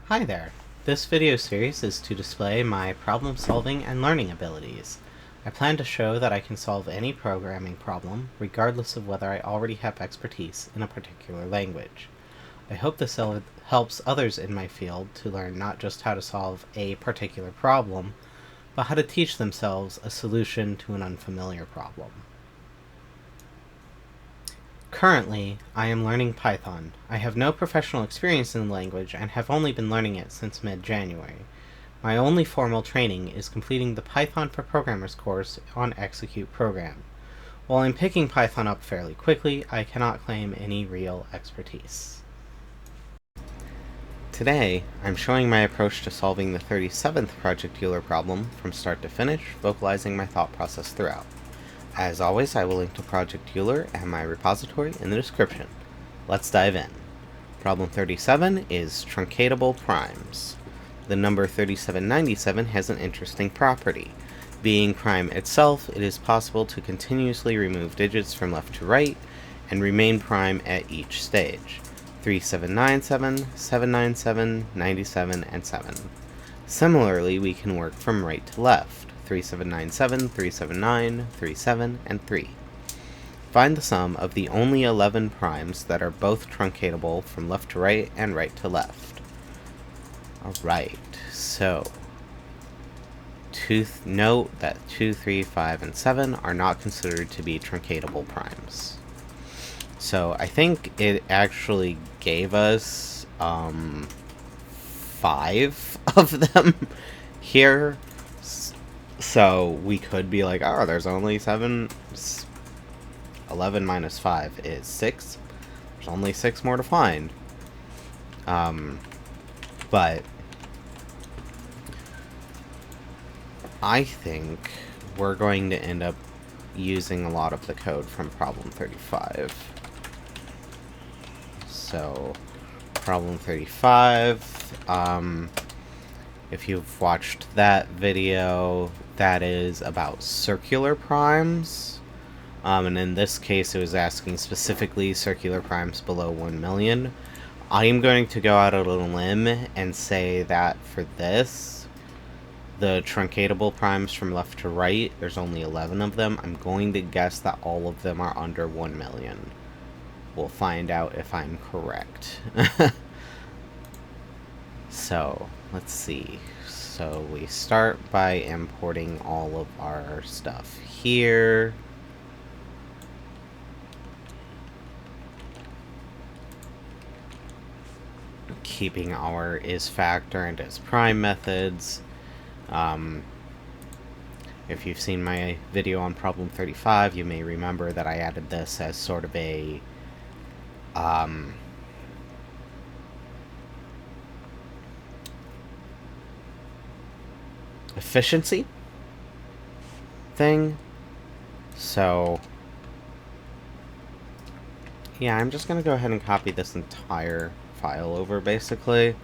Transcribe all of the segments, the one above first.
Hi there. This video series is to display my problem solving and learning abilities. I plan to show that I can solve any programming problem, regardless of whether I already have expertise in a particular language. I hope this helps others in my field to learn not just how to solve a particular problem, but how to teach themselves a solution to an unfamiliar problem. Currently, I am learning Python. I have no professional experience in the language and have only been learning it since mid-January. My only formal training is completing the Python for Programmers course on Execute Program. While I'm picking Python up fairly quickly, I cannot claim any real expertise. Today, I'm showing my approach to solving the 37th Project Euler problem from start to finish, vocalizing my thought process throughout. As always, I will link to Project Euler and my repository in the description. Let's dive in. Problem 37 is truncatable primes. The number 3797 has an interesting property. Being prime itself, it is possible to continuously remove digits from left to right and remain prime at each stage. 3797, 797, 97, and 7. Similarly, we can work from right to left. 3797, 379, 37, and 3. Find the sum of the only 11 primes that are both truncatable from left to right and right to left. Alright, so note that 2, 3, 5, and 7 are not considered to be truncatable primes. So I think it actually gave us 5 of them here. So we could be like, oh, there's only 7. 11 minus 5 is 6. There's only 6 more to find. But I think we're going to end up using a lot of the code from problem 35. So, problem 35, if you've watched that video, that is about circular primes. And in this case, it was asking specifically circular primes below 1 million. I am going to go out on a limb and say that for this, the truncatable primes from left to right, there's only 11 of them. I'm going to guess that all of them are under 1 million. We'll find out if I'm correct. So, let's see. So we start by importing all of our stuff here. Keeping our isFactor and isPrime methods. If you've seen my video on problem 35, you may remember that I added this as sort of a efficiency thing. So yeah, I'm just gonna go ahead and copy this entire file over, basically.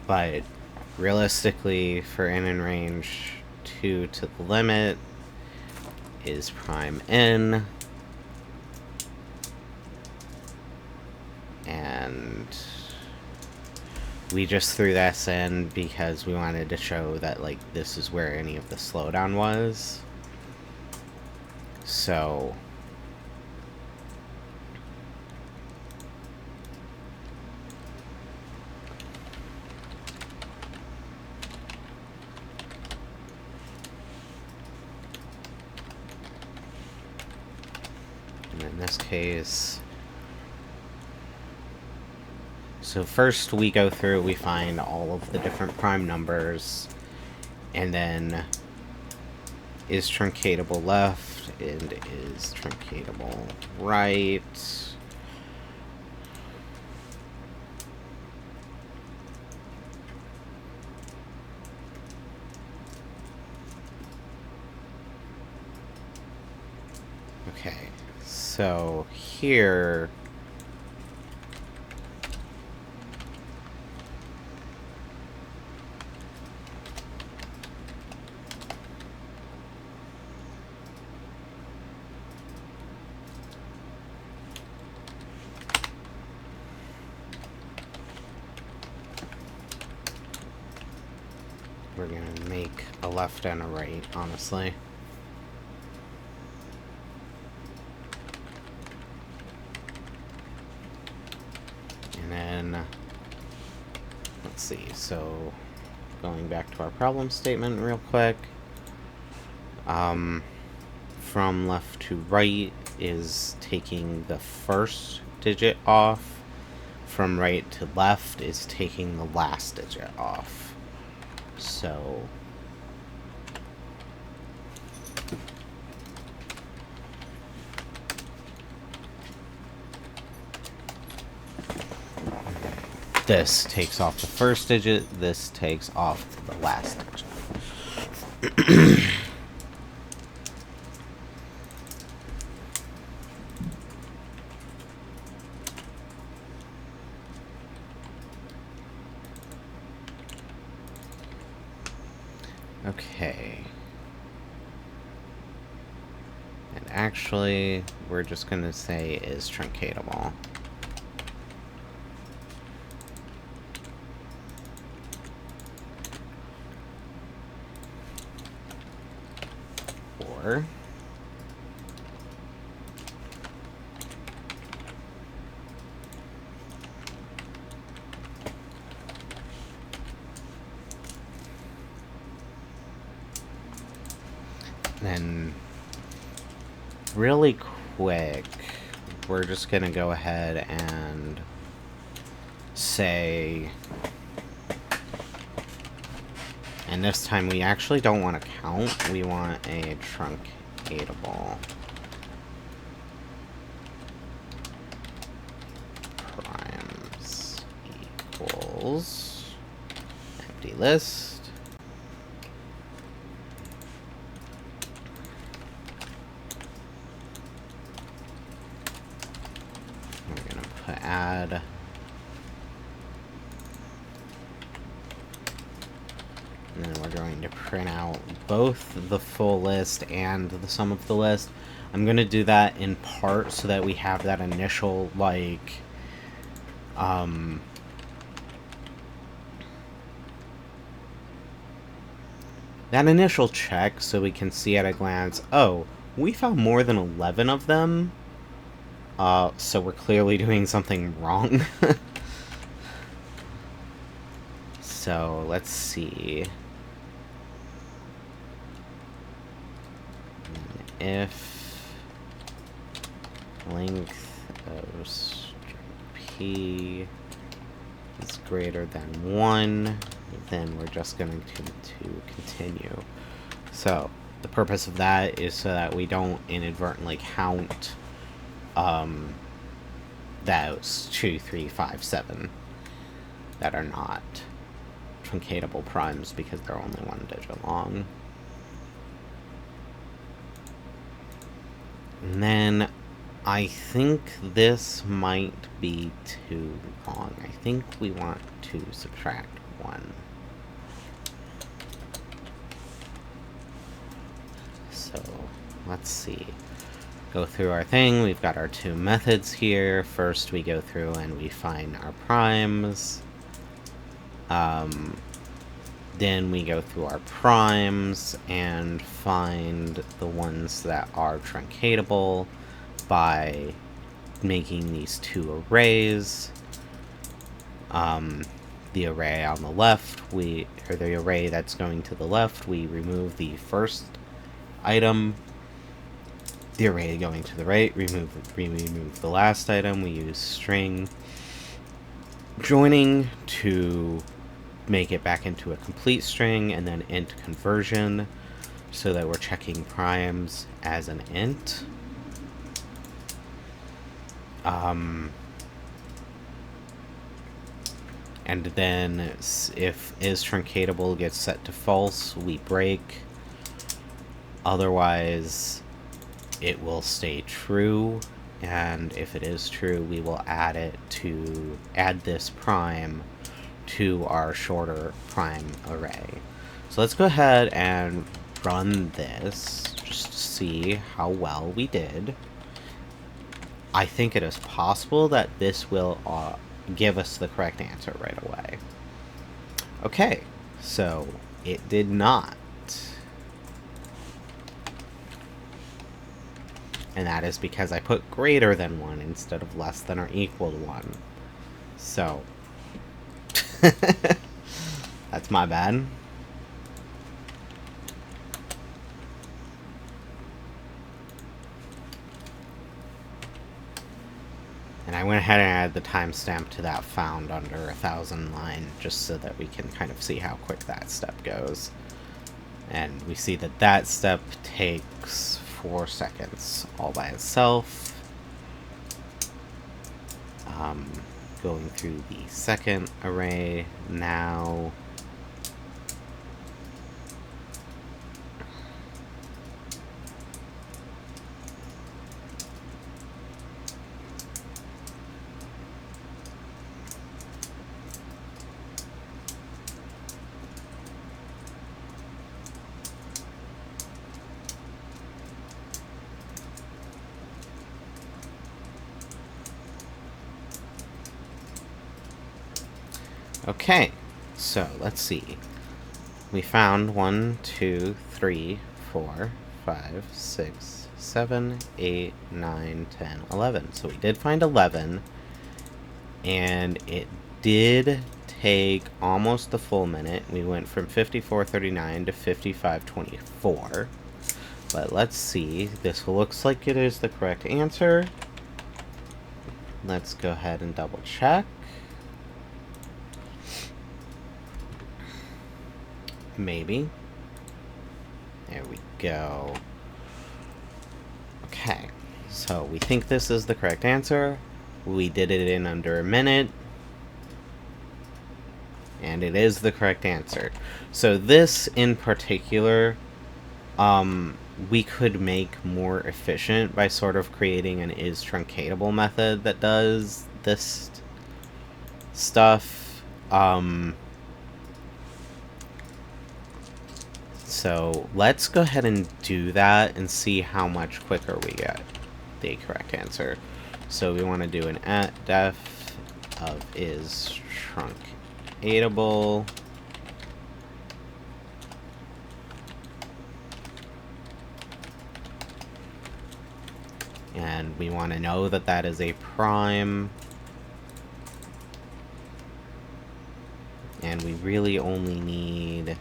But realistically, for n in range 2 to the limit is prime n, and we just threw this in because we wanted to show that, like, this is where any of the slowdown was. So in this case, so first we go through, we find all of the different prime numbers, and then is truncatable left, and is truncatable right. Okay, so here we're gonna make a left and a right, honestly. And then, let's see, so going back to our problem statement real quick. From left to right is taking the first digit off. From right to left is taking the last digit off. So this takes off the first digit, this takes off the last digit. Okay. And actually, we're just going to say is truncatable. Or then really quick, we're just gonna go ahead and say, and this time we actually don't want to count, we want a truncatable primes equals empty list. Add and then we're going to print out both the full list and the sum of the list. I'm going to do that in part so that we have that initial, like, that initial check so we can see at a glance, oh, we found more than 11 of them. So we're clearly doing something wrong. So, let's see. If length of string P is greater than 1, then we're just going to continue. So, the purpose of that is so that we don't inadvertently count those 2, 3, 5, 7 that are not truncatable primes because they're only 1 digit long. And then I think this might be too long. I think we want to subtract 1. So let's see. Go through our thing. We've got our 2 methods here. First we go through and we find our primes. Then we go through our primes and find the ones that are truncatable by making these 2 arrays. The array on the left, or the array that's going to the left, we remove the first item. The array going to the right, remove the last item. We use string joining to make it back into a complete string, and then int conversion so that we're checking primes as an int. And then if is truncatable gets set to false, we break. Otherwise, it will stay true, and if it is true, we will add this prime to our shorter prime array. So let's go ahead and run this just to see how well we did. I think it is possible that this will give us the correct answer right away. Okay, so It did not. And that is because I put greater than 1 instead of less than or equal to 1. So, that's my bad. And I went ahead and added the timestamp to that found under 1,000 line, just so that we can kind of see how quick that step goes. And we see that that step takes 4 seconds all by itself. Going through the second array now. Okay, so let's see. We found 1, 2, 3, 4, 5, 6, 7, 8, 9, 10, 11. So we did find 11, and it did take almost the full minute. We went from 54:39 to 55:24. But let's see. This looks like it is the correct answer. Let's go ahead and double check. Maybe. There we go. Okay, so we think this is the correct answer. We did it in under a minute. And it is the correct answer. So this in particular, we could make more efficient by sort of creating an is truncatable method that does this stuff. So let's go ahead and do that and see how much quicker we get the correct answer. So we want to do an @def of is truncatable. And we want to know that that is a prime. And we really only need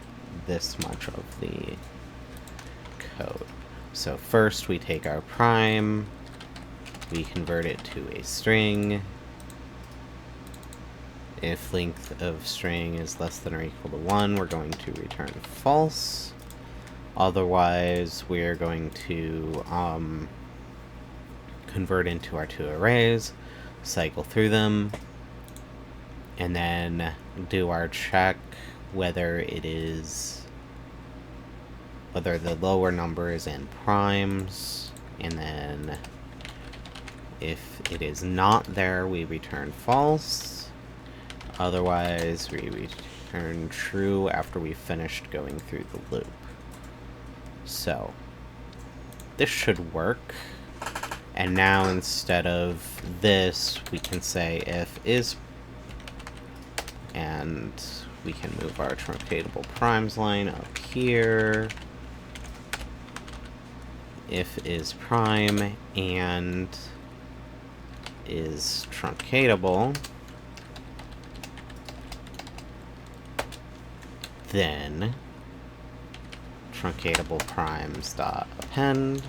this much of the code. So first we take our prime, we convert it to a string. If length of string is less than or equal to 1, we're going to return false. Otherwise, we're going to convert into our 2 arrays, cycle through them, and then do our check whether the lower number is in primes, and then if it is not there, we return false. Otherwise, we return true after we've finished going through the loop. So this should work. And now instead of this, we can say if is, and we can move our truncatable primes line up here. If is prime and is truncatable, then truncatable primes dot append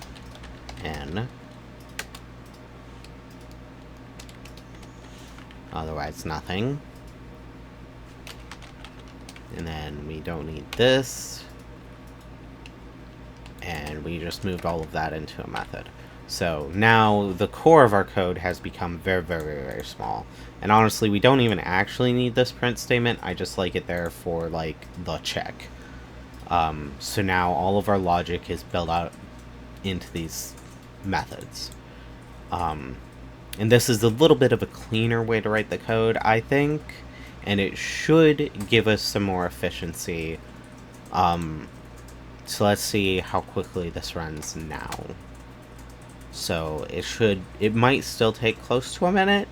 n. Otherwise nothing. And then we don't need this. And we just moved all of that into a method. So now the core of our code has become very, very, very small. And honestly, we don't even actually need this print statement. I just like it there for, like, the check. So now all of our logic is built out into these methods. And this is a little bit of a cleaner way to write the code, I think. And it should give us some more efficiency. So let's see how quickly this runs now. So it might still take close to a minute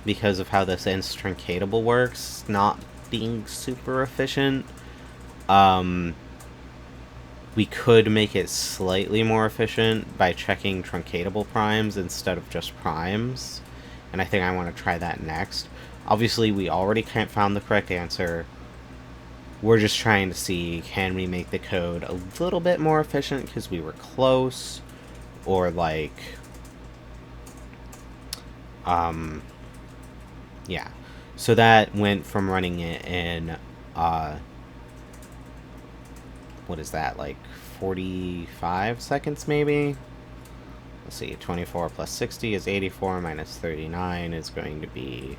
because of how this is truncatable works, not being super efficient. We could make it slightly more efficient by checking truncatable primes instead of just primes, and I think I want to try that next. Obviously, we already found the correct answer. We're just trying to see, can we make the code a little bit more efficient because we were close, or like, yeah. So that went from running it in, what is that, like 45 seconds maybe? Let's see, 24 plus 60 is 84, minus 39 is going to be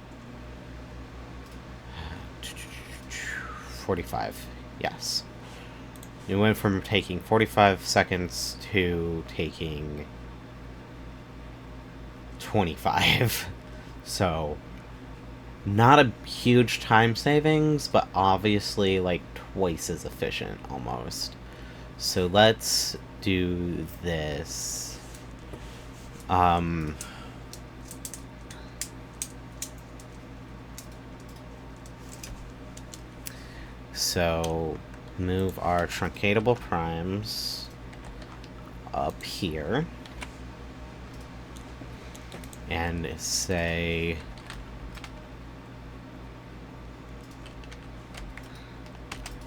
45. Yes. It went from taking 45 seconds to taking 25. So, not a huge time savings, but obviously like twice as efficient almost. So let's do this. So move our truncatable primes up here and say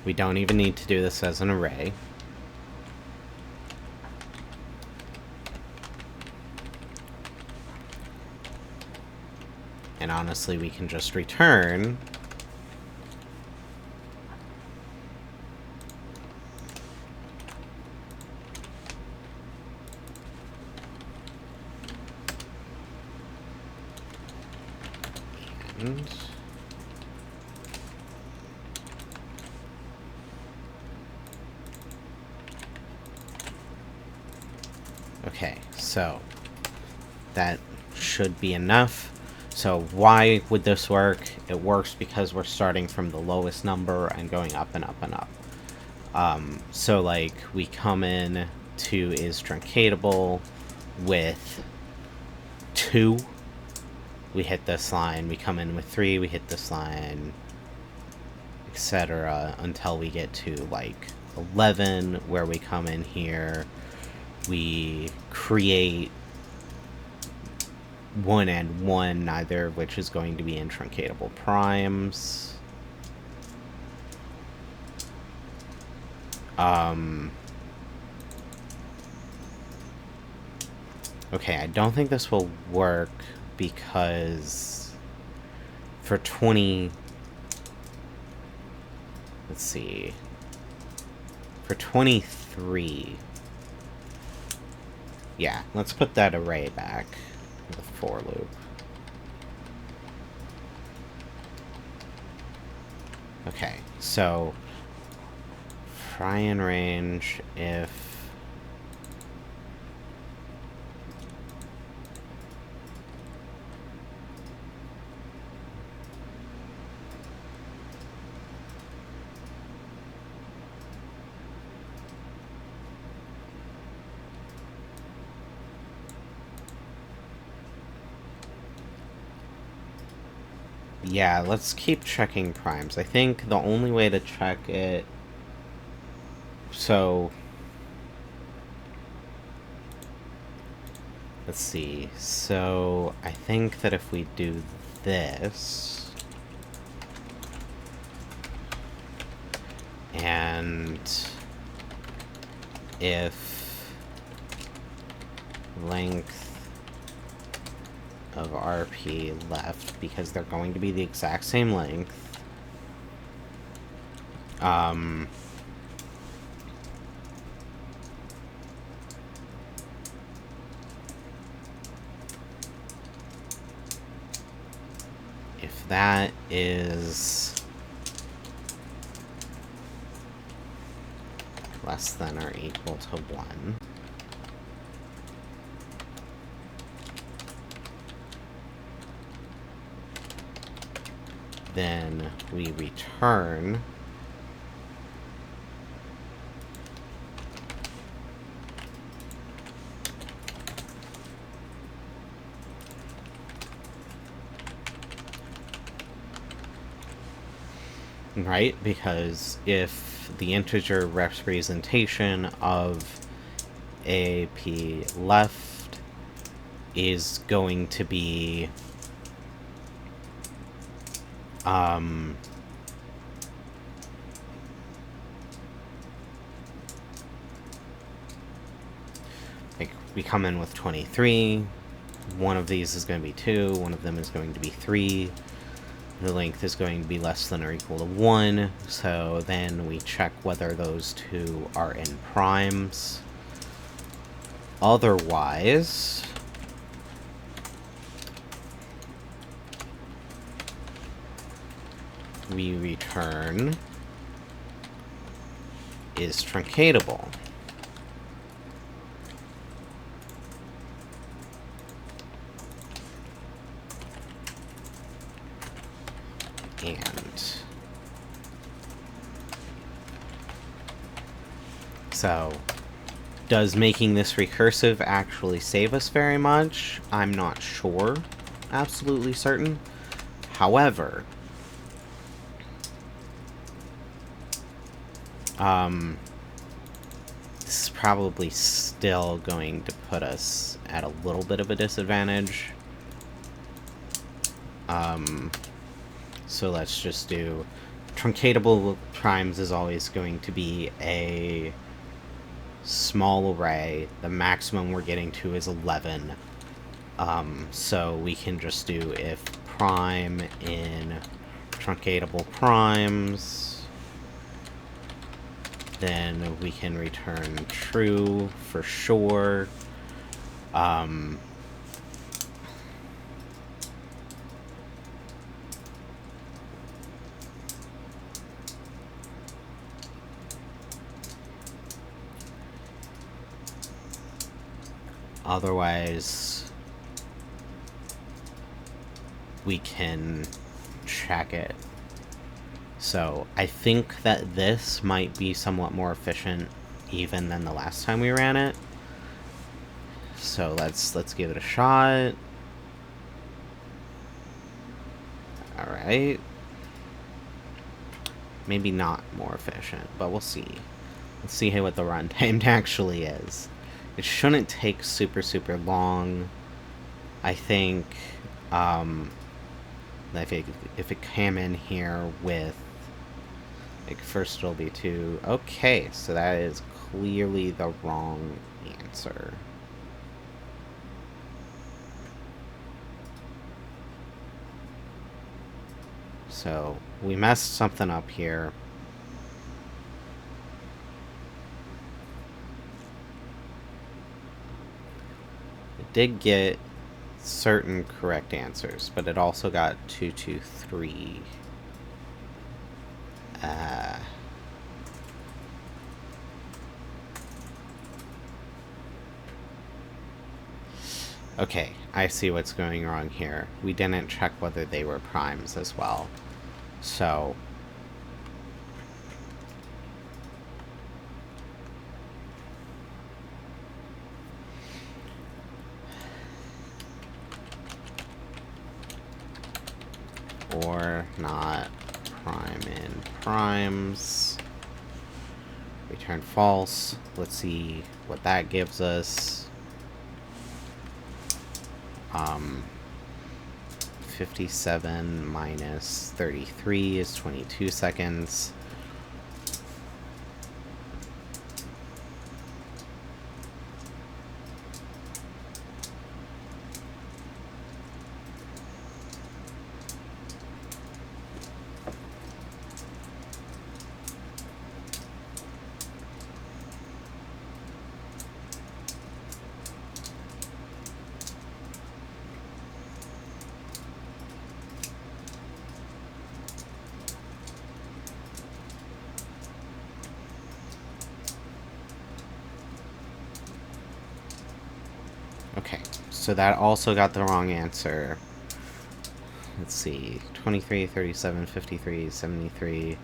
we don't even need to do this as an array. And honestly, we can just return and okay, so that should be enough. So why would this work? It works because we're starting from the lowest number and going up and up and up. So like we come in to is truncatable with 2. We hit this line. We come in with 3. We hit this line, etc. until we get to like 11, where we come in here. We create 1 and 1, neither of which is going to be in truncatable primes. Okay, I don't think this will work because for 20... Let's see. For 23... Yeah, let's put that array back. The for loop. Okay, so try and range if yeah, let's keep checking primes. I think the only way to check it... So... Let's see. So, I think that if we do this... And... if... length of RP left, because they're going to be the exact same length. If that is less than or equal to 1, then we return right? Because if the integer representation of AP left is going to be like we come in with 23, one of these is going to be 2, one of them is going to be 3, the length is going to be less than or equal to 1, so then we check whether those two are in primes. Otherwise, we return is truncatable. And so, does making this recursive actually save us very much? I'm not sure. Absolutely certain. However, this is probably still going to put us at a little bit of a disadvantage. So let's just do truncatable primes is always going to be a small array. The maximum we're getting to is 11. So we can just do if prime in truncatable primes, then we can return true for sure. Otherwise, we can check it. So I think that this might be somewhat more efficient even than the last time we ran it. So let's give it a shot. Alright. Maybe not more efficient, but we'll see. Let's see what the runtime actually is. It shouldn't take super long. I think if it came in here with, like, first it'll be 2. Okay, so that is clearly the wrong answer. So we messed something up here. It did get certain correct answers, but it also got 2, 2, 3. Okay, I see what's going wrong here. We didn't check whether they were primes as well. So or not prime in primes. Return false. Let's see what that gives us. 57 minus 33 is 22 seconds. Okay, so that also got the wrong answer. Let's see, 23, 37, 53, 73,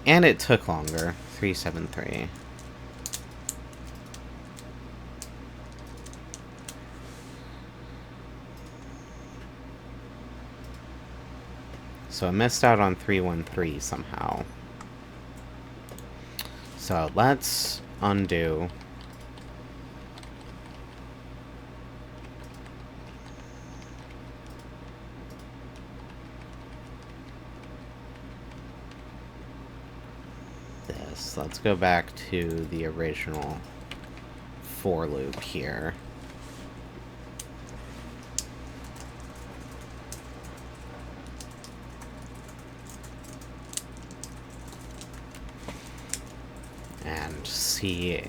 and it took longer, 373. so I missed out on 313 somehow. So let's undo. This. Let's go back to the original for loop here. And see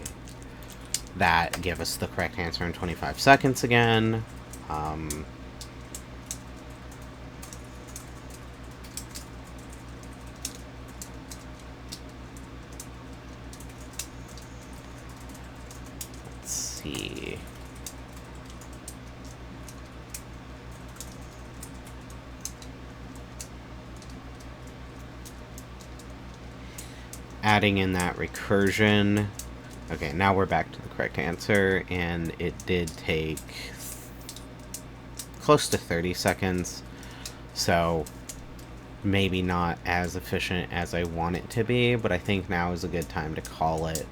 that give us the correct answer in 25 seconds again. Let's see. Adding in that recursion. Okay, now we're back to the correct answer, and it did take close to 30 seconds, so maybe not as efficient as I want it to be, but I think now is a good time to call it.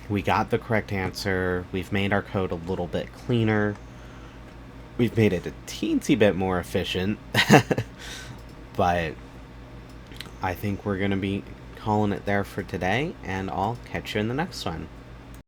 We got the correct answer, we've made our code a little bit cleaner, we've made it a teensy bit more efficient, but I think we're going to be calling it there for today, and I'll catch you in the next one.